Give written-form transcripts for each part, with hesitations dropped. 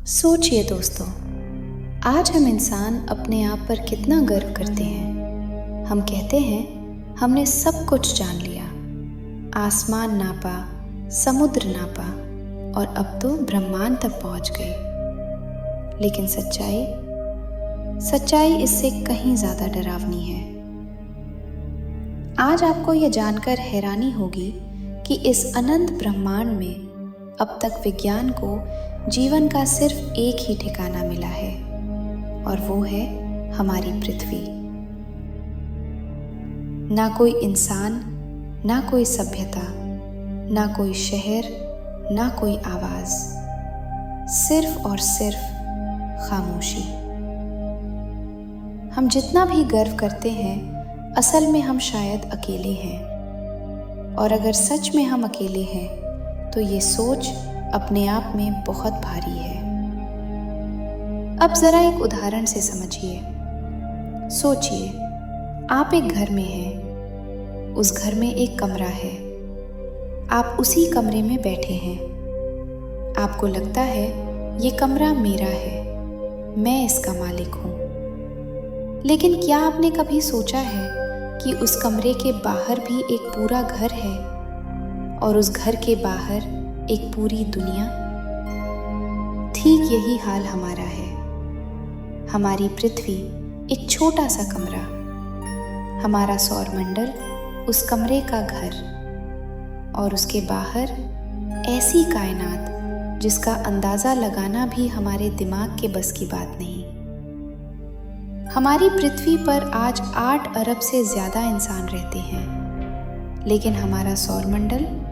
सोचिए दोस्तों, आज हम इंसान अपने आप पर कितना गर्व करते हैं। हम कहते हैं हमने सब कुछ जान लिया, आसमान नापा, समुद्र नापा और अब तो ब्रह्मांड तक पहुंच गए। लेकिन सच्चाई इससे कहीं ज्यादा डरावनी है। आज आपको यह जानकर हैरानी होगी कि इस अनंत ब्रह्मांड में अब तक विज्ञान को जीवन का सिर्फ एक ही ठिकाना मिला है, और वो है हमारी पृथ्वी। ना कोई इंसान, ना कोई सभ्यता, ना कोई शहर, ना कोई आवाज, सिर्फ और सिर्फ खामोशी। हम जितना भी गर्व करते हैं, असल में हम शायद अकेले हैं। और अगर सच में हम अकेले हैं, तो ये सोच अपने आप में बहुत भारी है। अब जरा एक उदाहरण से समझिए। सोचिए, आप एक घर में हैं। उस घर में एक कमरा है। आप उसी कमरे में बैठे हैं। आपको लगता है ये कमरा मेरा है, मैं इसका मालिक हूं। लेकिन क्या आपने कभी सोचा है कि उस कमरे के बाहर भी एक पूरा घर है, और उस घर के बाहर एक पूरी दुनिया? ठीक यही हाल हमारा है। हमारी पृथ्वी एक छोटा सा कमरा, हमारा सौरमंडल उस कमरे का घर, और उसके बाहर ऐसी कायनात जिसका अंदाजा लगाना भी हमारे दिमाग के बस की बात नहीं। हमारी पृथ्वी पर आज 8 अरब से ज्यादा इंसान रहते हैं, लेकिन हमारा सौरमंडल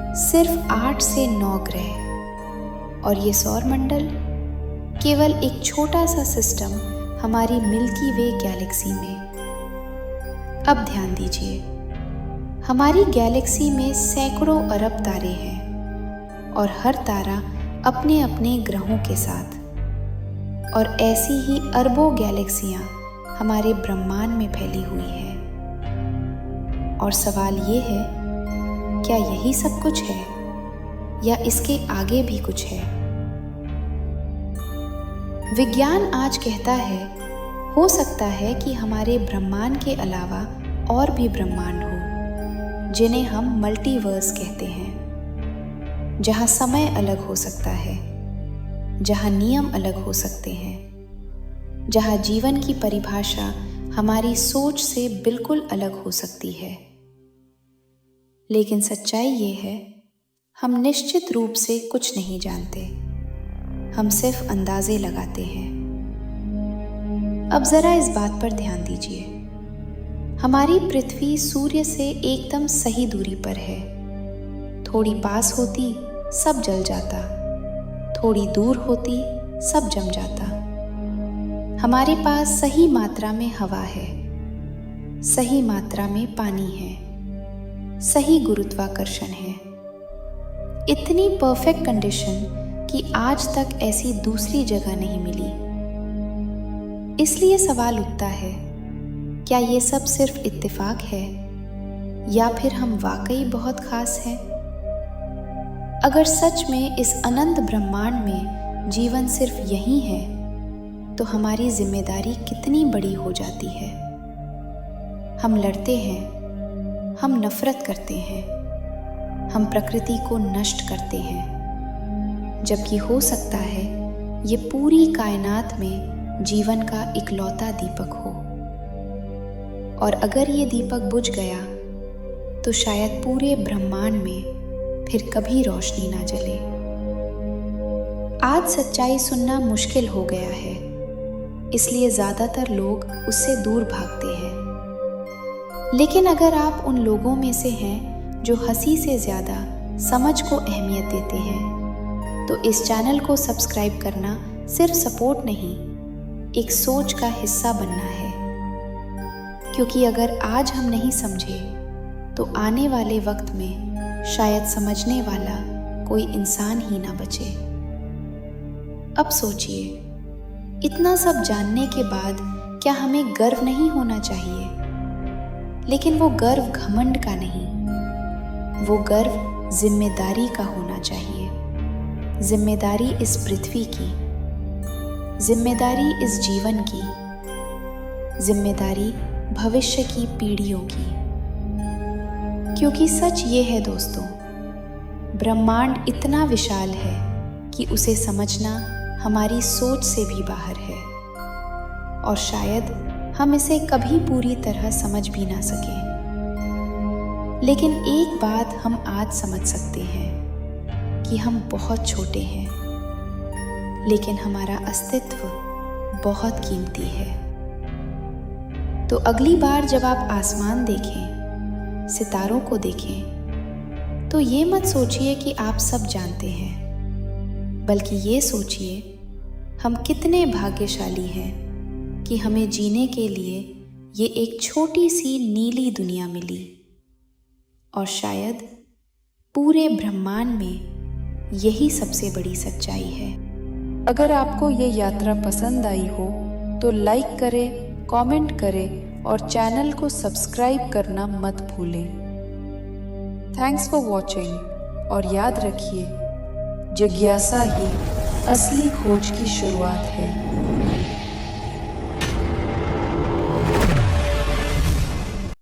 सिर्फ 8 से 9 ग्रह, और ये सौरमंडल केवल एक छोटा सा सिस्टम हमारी मिल्की वे गैलेक्सी में। अब ध्यान दीजिए, हमारी गैलेक्सी में सैकड़ों अरब तारे हैं, और हर तारा अपने अपने ग्रहों के साथ। और ऐसी ही अरबों गैलेक्सियां हमारे ब्रह्मांड में फैली हुई हैं। और सवाल ये है, क्या यही सब कुछ है, या इसके आगे भी कुछ है? विज्ञान आज कहता है, हो सकता है कि हमारे ब्रह्मांड के अलावा और भी ब्रह्मांड हो, जिन्हें हम मल्टीवर्स कहते हैं, जहां समय अलग हो सकता है, जहां नियम अलग हो सकते हैं, जहां जीवन की परिभाषा हमारी सोच से बिल्कुल अलग हो सकती है। लेकिन सच्चाई ये है, हम निश्चित रूप से कुछ नहीं जानते। हम सिर्फ अंदाजे लगाते हैं। अब जरा इस बात पर ध्यान दीजिए। हमारी पृथ्वी सूर्य से एकदम सही दूरी पर है। थोड़ी पास होती सब जल जाता, थोड़ी दूर होती सब जम जाता। हमारे पास सही मात्रा में हवा है, सही मात्रा में पानी है, सही गुरुत्वाकर्षण है। इतनी परफेक्ट कंडीशन कि आज तक ऐसी दूसरी जगह नहीं मिली। इसलिए सवाल उठता है, क्या ये सब सिर्फ इत्तेफाक है, या फिर हम वाकई बहुत खास हैं? अगर सच में इस अनंत ब्रह्मांड में जीवन सिर्फ यही है, तो हमारी जिम्मेदारी कितनी बड़ी हो जाती है। हम लड़ते हैं, हम नफरत करते हैं, हम प्रकृति को नष्ट करते हैं, जबकि हो सकता है ये पूरी कायनात में जीवन का इकलौता दीपक हो। और अगर ये दीपक बुझ गया, तो शायद पूरे ब्रह्मांड में फिर कभी रोशनी ना जले। आज सच्चाई सुनना मुश्किल हो गया है, इसलिए ज्यादातर लोग उससे दूर भागते हैं। लेकिन अगर आप उन लोगों में से हैं जो हंसी से ज्यादा समझ को अहमियत देते हैं, तो इस चैनल को सब्सक्राइब करना सिर्फ सपोर्ट नहीं, एक सोच का हिस्सा बनना है। क्योंकि अगर आज हम नहीं समझे, तो आने वाले वक्त में शायद समझने वाला कोई इंसान ही ना बचे। अब सोचिए, इतना सब जानने के बाद क्या हमें गर्व नहीं होना चाहिए? लेकिन वो गर्व घमंड का नहीं, वो गर्व जिम्मेदारी का होना चाहिए। जिम्मेदारी इस पृथ्वी की, जिम्मेदारी इस जीवन की, जिम्मेदारी भविष्य की पीढ़ियों की। क्योंकि सच ये है दोस्तों, ब्रह्मांड इतना विशाल है कि उसे समझना हमारी सोच से भी बाहर है, और शायद हम इसे कभी पूरी तरह समझ भी ना सकें। लेकिन एक बात हम आज समझ सकते हैं कि हम बहुत छोटे हैं, लेकिन हमारा अस्तित्व बहुत कीमती है। तो अगली बार जब आप आसमान देखें, सितारों को देखें, तो ये मत सोचिए कि आप सब जानते हैं, बल्कि ये सोचिए हम कितने भाग्यशाली हैं कि हमें जीने के लिए ये एक छोटी सी नीली दुनिया मिली। और शायद पूरे ब्रह्मांड में यही सबसे बड़ी सच्चाई है। अगर आपको ये यात्रा पसंद आई हो तो लाइक करें, कमेंट करें और चैनल को सब्सक्राइब करना मत भूलें। थैंक्स फॉर वॉचिंग, और याद रखिए, जिज्ञासा ही असली खोज की शुरुआत है।